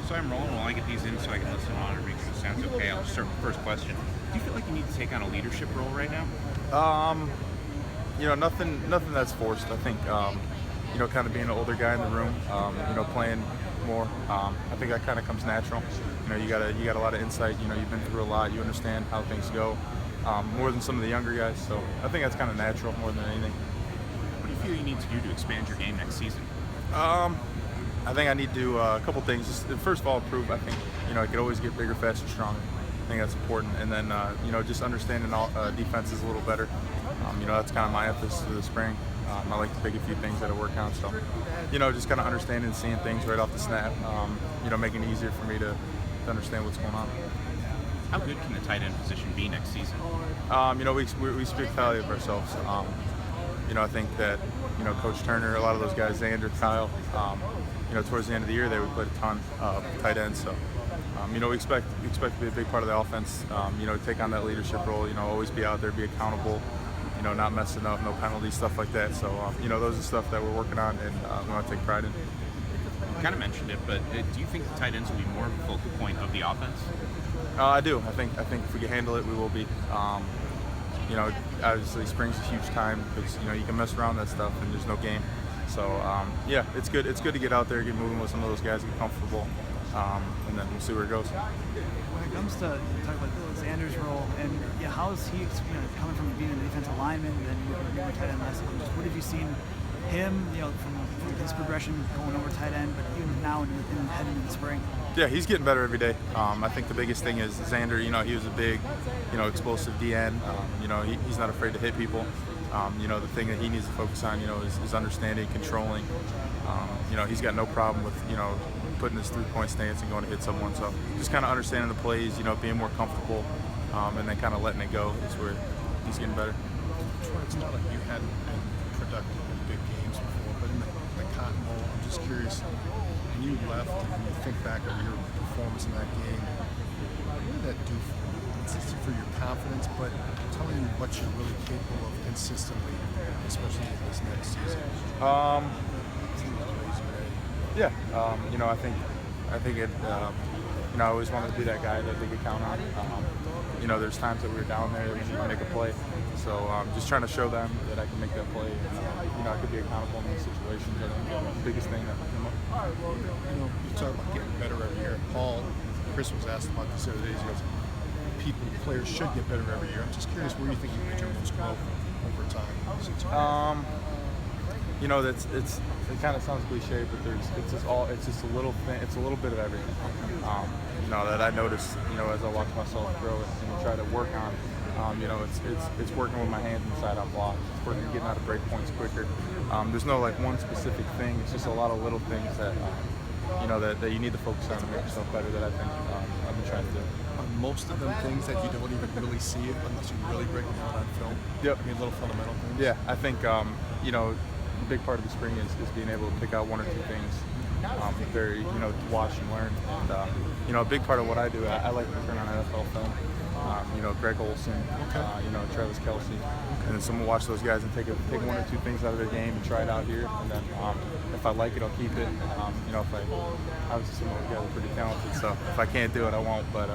So I'm rolling while I get these in so I can listen on and make sure it sounds okay. I'll just start with the first question. Do you feel like you need to take on a leadership role right now? Nothing that's forced. I think, kind of being an older guy in the room, playing more. I think that kind of comes natural. You got a lot of insight. You've been through a lot. You understand how things go more than some of the younger guys. So I think that's kind of natural more than anything. What do you feel you need to do to expand your game next season? I think I need to do a couple things. Just, first of all, improve. I think I could always get bigger, faster, stronger. I think that's important. And then just understanding all defenses a little better. That's kind of my emphasis for the spring. I like to pick a few things that I work on. So, just kind of understanding and seeing things right off the snap. Making it easier for me to understand what's going on. How good can the tight end position be next season? We speak highly of ourselves. I think that Coach Turner, a lot of those guys, Xander, Kyle. Towards the end of the year, they would play a ton of tight ends. So, we expect to be a big part of the offense. Take on that leadership role. Always be out there, be accountable. Not messing up, no penalties, stuff like that. So, those are stuff that we're working on and we want to take pride in. You kind of mentioned it, but do you think the tight ends will be more of a focal point of the offense? I do. I think if we can handle it, we will be. Obviously, spring's a huge time because you can mess around that stuff and there's no game. So it's good. It's good to get out there, get moving with some of those guys, get comfortable, and then we'll see where it goes. When it comes to talk about Xander's role, and how is he coming from being an defensive lineman and then moving over tight end last year? What have you seen him, from his progression going over tight end, but even now in heading into the spring? Yeah, he's getting better every day. I think the biggest thing is Xander. He was a big, explosive DN. He's not afraid to hit people. The thing that he needs to focus on, is understanding, controlling. He's got no problem with, putting his three-point stance and going to hit someone. So just kind of understanding the plays, being more comfortable, and then kind of letting it go is where he's getting better. Troy, it's not like you hadn't been productive in big games before, but in the Cotton Bowl, I'm just curious, when you left and you think back of your performance in that game, what did that do for you? It's just for your confidence, but telling you what you're really capable of consistently, especially in this next season. Yeah, I think it. I always wanted to be that guy that they could count on. There's times that we were down there when you make a play, so just trying to show them that I can make that play. And, I could be accountable in these situations. I think that's the biggest thing that came up. You talk about getting better every year. Chris was asked about this the other day. He goes, players should get better every year. I'm just curious where you think you made your most growth over time. It kind of sounds cliche, but it's just a little thing. It's a little bit of everything. That I notice. As I watch myself grow and try to work on. It's working with my hands inside on blocks. It's working getting out of break points quicker. There's no one specific thing. It's just a lot of little things that that you need to focus on to make yourself better. That I think I've been trying to do. Most of them things that you don't even really see it unless you really break them out on film. Yep. Little fundamental things. Yeah, I think a big part of the spring is being able to pick out one or two things. Very watch and learn. And a big part of what I do, I like to turn on NFL film. Greg Olson, Travis Kelce, and then someone watch those guys and take one or two things out of their game and try it out here. And then if I like it, I'll keep it. Obviously some of those guys are pretty talented, so if I can't do it, I won't. But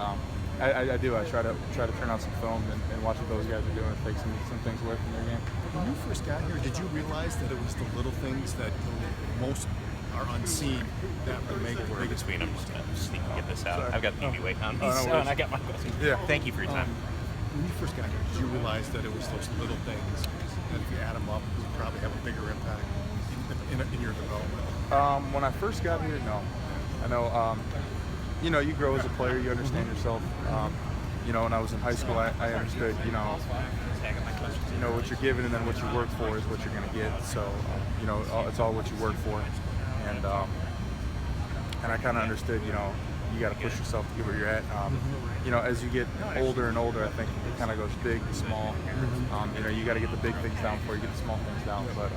I do. I try to turn on some film and watch what those guys are doing and take some things away from their game. When you first got here, did you realize that it was the little things that most are unseen that would make it We're between. I'm just going to sneak and get this out. Sorry. I've got the weight on me, and I got my question. Yeah. Thank you for your time. When you first got here, did you realize that it was those little things that if you add them up, would probably have a bigger impact in your development? When I first got here, no. I know, you grow as a player, you understand yourself. When I was in high school, I understood, what you're given and then what you work for is what you're going to get. So, it's all what you work for. And I kind of understood, you got to push yourself to get where you're at. As you get older and older, I think it kind of goes big and small. You got to get the big things down before you get the small things down. But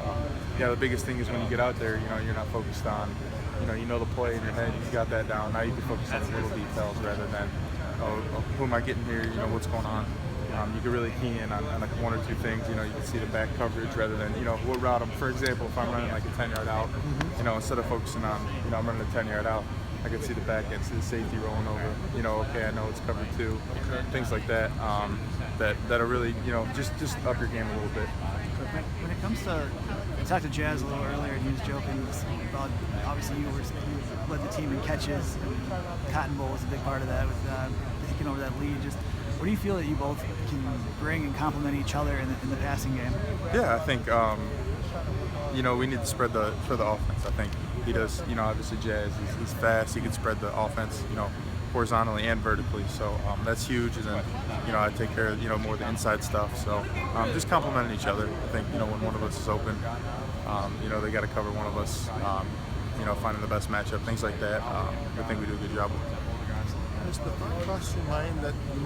the biggest thing is when you get out there, you're not focused on, the play in your head. You got that down. Now you can focus on the little details rather than, who am I getting here? What's going on? You can really key in on one or two things. You can see the back coverage rather than, what route I'm. For example, if I'm running like a 10-yard out, instead of focusing on, I'm running a 10-yard out, I could see the back end, see the safety rolling over. You know, okay, I know it's cover 2, things like that. That are really, you know, just up your game a little bit. When it comes to, I talked to Jazz a little earlier, and he was joking about obviously you led the team in catches, and Cotton Bowl was a big part of that with taking over that lead. Just what do you feel that you both can bring and complement each other in the passing game? Yeah, I think you know, we need to spread the offense. I think he does. You know, obviously Jazz, he's fast. He can spread the offense, you know, horizontally and vertically. So that's huge. And then, you know, I take care of, you know, more of the inside stuff. So just complementing each other. I think, you know, when one of us is open, you know, they got to cover one of us. You know, finding the best matchup, things like that. I think we do a good job with it. Has the thought crossed your mind that you might